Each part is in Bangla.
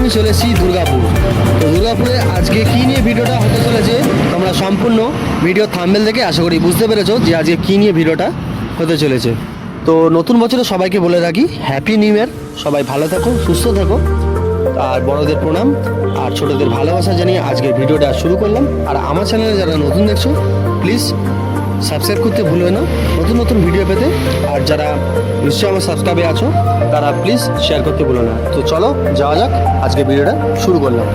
আমি চলে এসেছি দুর্গাপুর। তো দুর্গাপুরে আজকে কী নিয়ে ভিডিওটা হতে চলেছে তোমরা সম্পূর্ণ ভিডিও থাম্বনেল থেকে আশা করি বুঝতে পেরেছো যে আজকে কী নিয়ে ভিডিওটা হতে চলেছে। তো নতুন বছরে সবাইকে বলে রাখি হ্যাপি নিউ ইয়ার। সবাই ভালো থাকো, সুস্থ থাকো, আর বড়দের প্রণাম আর ছোটদের ভালোবাসা জানিয়ে আজকের ভিডিওটা শুরু করলাম। আর আমার চ্যানেলে যারা নতুন দেখছো প্লিজ সাবস্ক্রাইব করতে ভুলবে না নতুন নতুন ভিডিও পেতে। আর যারা নিশ্চয়ই আমার সাবস্ক্রাইবে আছো তারা প্লিজ শেয়ার করতে ভুলো না। তো চলো যাওয়া যাক, আজকে ভিডিওটা শুরু করলাম।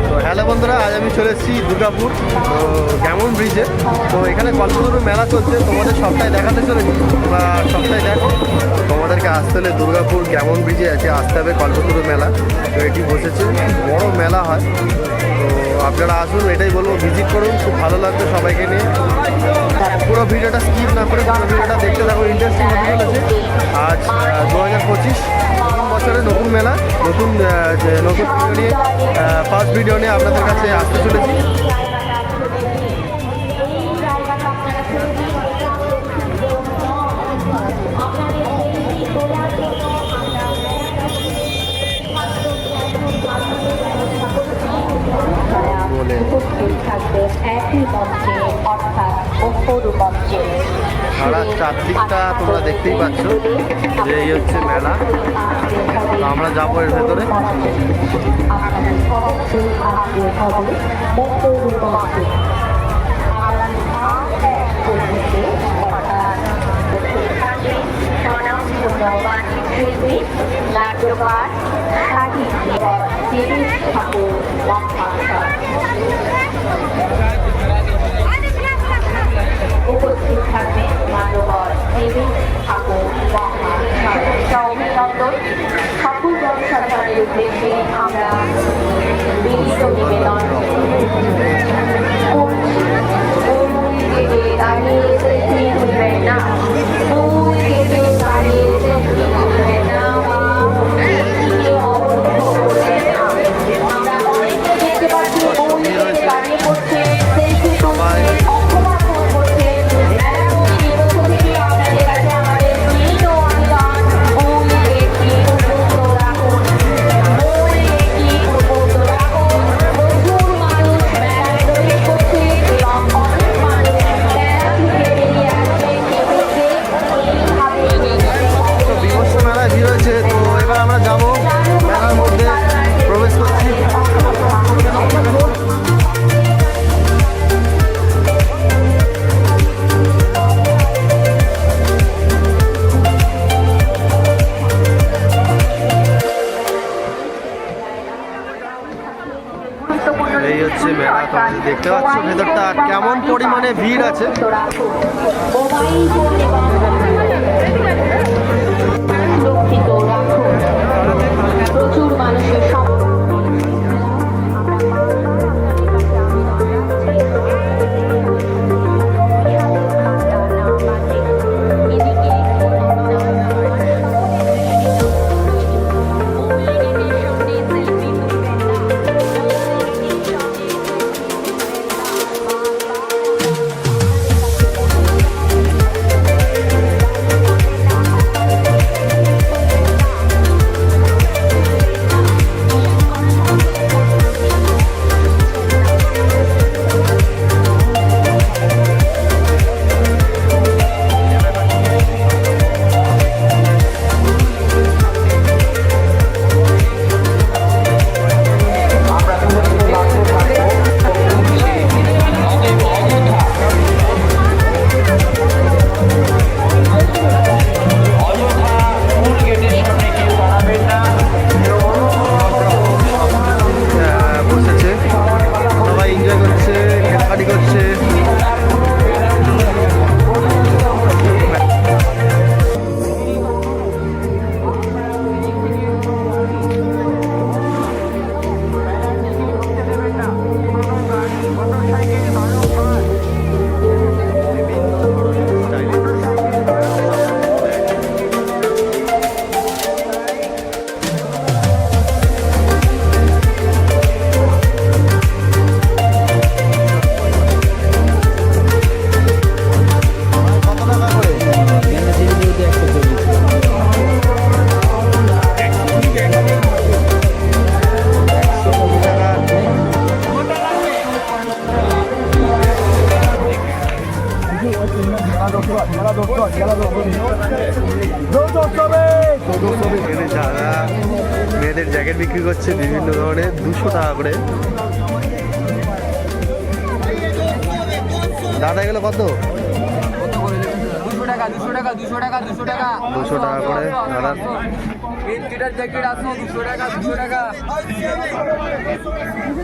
তো হ্যালো বন্ধুরা, আজ আমি চলে এসেছি দুর্গাপুর, তো গ্যামন ব্রিজে। তো এখানে কল্পতরু মেলা চলছে, তোমাদের সবটাই দেখাতে চলেছি, তোমরা সবটাই দেখো। তোমাদেরকে আসতে হলে দুর্গাপুর গ্যামন ব্রিজে আছে, আসতে হবে কল্পতরু মেলা। তো এটি বসেছে, বড় মেলা হয়। তো আপনারা আসুন, এটাই বলবো, ভিজিট করুন, খুব ভালো লাগবে সবাইকে নিয়ে। পুরো ভিডিওটা স্কিপ না করে পুরো ভিডিওটা দেখতে থাকো, ইন্টারেস্টিং হতে চলেছে। আজ 2025 নতুন বছরে নতুন মেলা, নতুন ভিডিও নিয়ে, ফার্স্ট ভিডিও নিয়ে আপনাদের কাছে আসতে চলেছি। সারা চারদিকটা তোমরা দেখতেই পাচ্ছ যে এই হচ্ছে মেলা। তো আমরা যাবো এর ভেতরে। উপস্থিত থাকবে মান্যবর দেবী ঠাকুর অভিনন্দন। ঠাকুর জনসাধারণের উদ্দেশ্যে আমরা বিনীত নিবেদন দাঁড়িয়ে উঠবেন না, দাঁড়িয়ে উঠবেন না, আমরা অনেকে দেখতে পাচ্ছি দাঁড়িয়ে পড়ছে, এই হচ্ছে মেলা। তোমরা দেখতে পাচ্ছ ভেতরটা কেমন পরিমাণে ভিড় আছে। প্রচুর মানুষের এখানে যারা মেয়েদের জ্যাকেট বিক্রি করছে বিভিন্ন ধরনের 200 টাকা করে। দাদা এগুলো কত? 200 টাকা 200 টাকা 200 টাকা 200 টাকা 200 টাকা করে দাদা। मीटर जैकेट आपको 200 টাকা 200 টাকা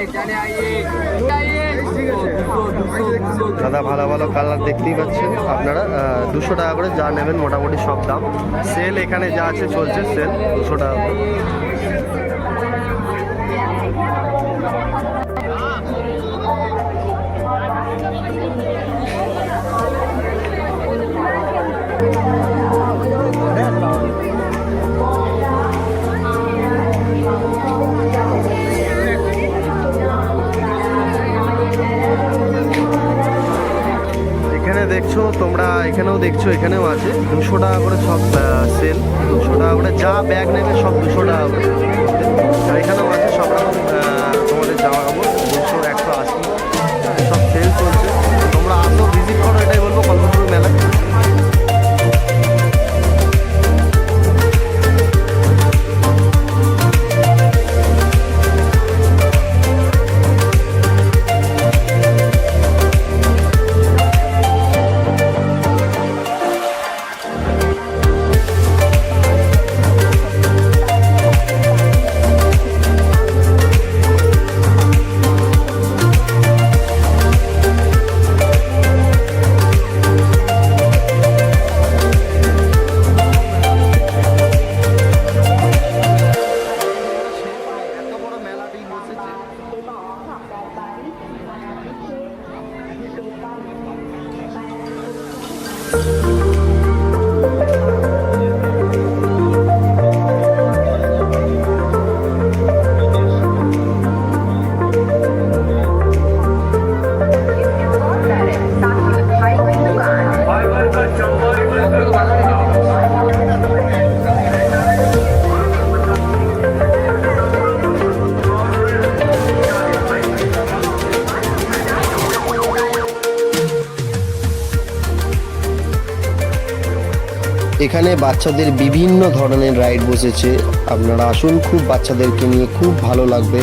এখানে আইয়ে আইয়ে 200 দাদা ভালো ভালো কালার দেখতেই পাচ্ছেন আপনারা। 200 টাকা করে যা নেবেন মোটামুটি সব দাম। সেল এখানে যা আছে চলছে সেল 200 টাকা করে। এখানে দেখছো তোমরা, এখানেও দেখছো, এখানেও আছে 200 টাকা করে সব সেল। 200 টাকা করে যা ব্যাগ নেবে সব 200 টাকা করে। আর এখানেও আছে সব রকম তোমাদের জামা কাপড় 200 180 সব সেল চলছে। তোমরা আসো, ভিজিট করো, এটাই বলবো কল্পতরু মেলা। এত বড় মেলাটি বসেছে। এখানে বাচ্চাদের বিভিন্ন ধরনের রাইড বসেছে, আপনারা আসুন, খুব বাচ্চাদেরকে নিয়ে খুব ভালো লাগবে।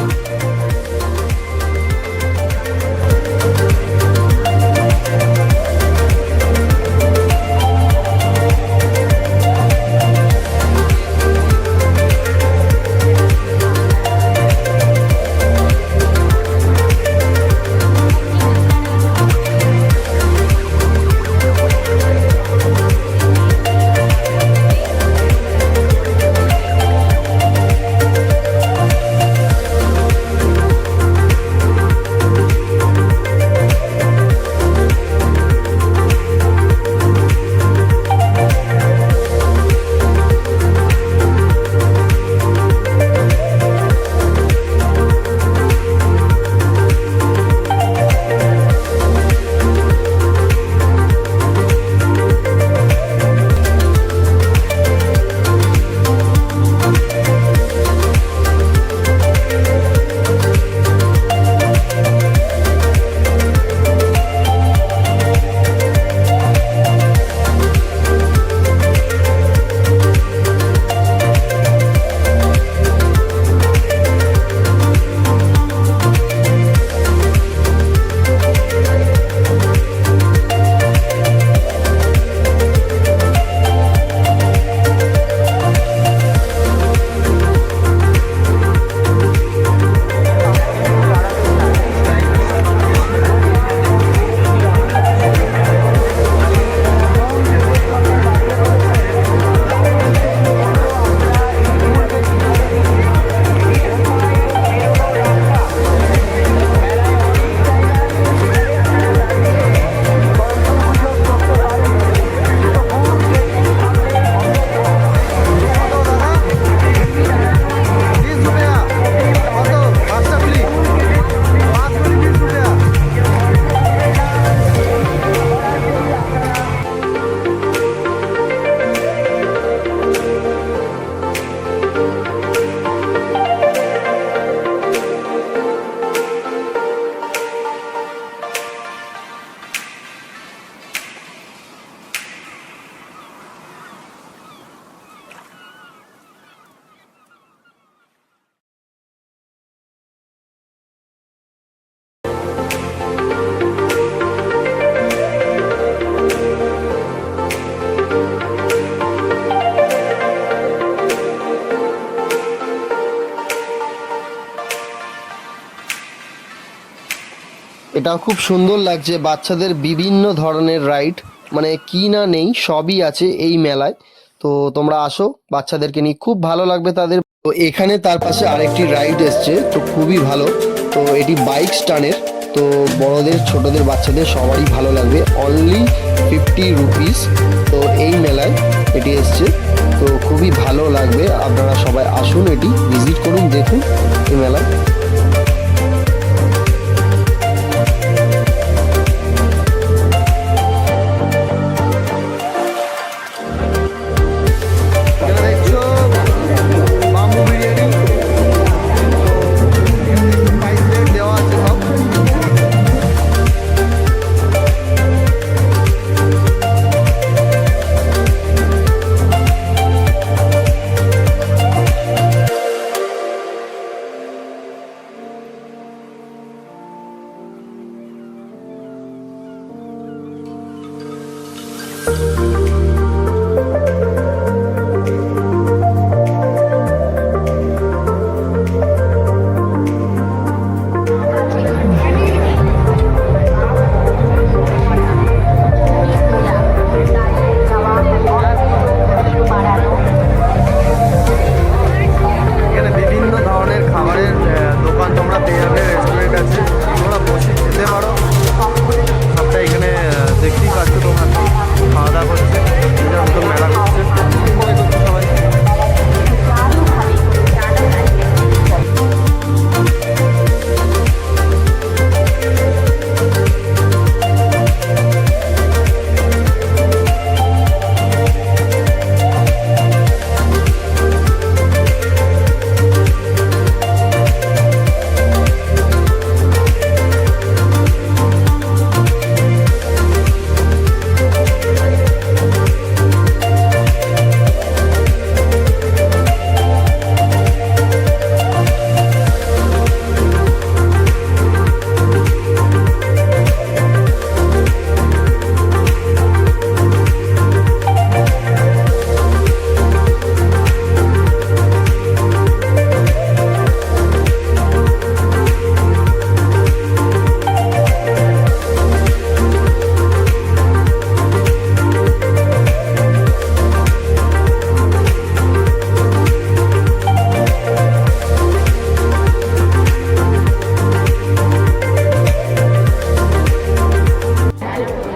এটাও খুব সুন্দর লাগছে, বাচ্চাদের বিভিন্ন ধরনের রাইড, মানে কি না নেই সবই আছে এই মেলায়। তো তোমরা আসো, বাচ্চাদেরকে নিয়ে খুব ভালো লাগবে তাদের। তো এখানে তার পাশে আরেকটি রাইড এসছে, তো খুবই ভালো। তো এটি বাইক স্টানের, তো বড়দের ছোটদের বাচ্চাদের সবারই ভালো লাগবে। Only 50 rupees. তো এই মেলায় এটি এসছে, তো খুবই ভালো লাগবে। আপনারা সবাই আসুন, এটি ভিজিট করুন, দেখুন এই মেলায়। এখানে দেখছো বাম্বু বিরিয়ানি, তো প্রাইস রেট দেওয়া আছে সব। এখানে বিভিন্ন ধরনের খাবারের দোকান তোমরা পেয়ে যাবে, রেস্টুরেন্ট আছে, তোমরা বসে খেতে পারো। সবটা এখানে দেখতেই পাচ্ছ, তোমরা খাওয়া দাওয়া করছে, নিজের মতন মেলা করছে, enjoy করছে সবাই।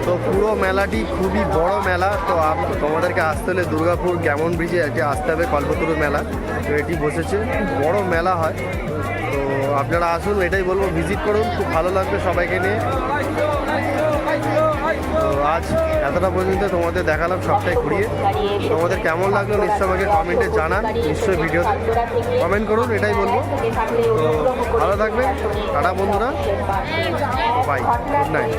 তো পুরো মেলাটি খুবই বড় মেলা। তো তোমাদেরকে আসতে হলে দুর্গাপুর গ্যামন ব্রিজে আজকে আসতে হবে, কল্পতরু মেলা। তো এটি বসেছে, খুব বড় মেলা হয়। তো আপনারা আসুন, এটাই বলবো, ভিজিট করুন, খুব ভালো লাগবে সবাইকে নিয়ে। তো আজ এতটা পর্যন্ত তোমাদের দেখালাম সবটাই ঘুরিয়ে। তোমাদের কেমন লাগলো নিশ্চয় আমাকে কমেন্টে জানান, নিশ্চয়ই ভিডিও কমেন্ট করুন, এটাই বলবো। তো ভালো থাকবেন, টাটা বন্ধুরা, বাই, গুড নাইট।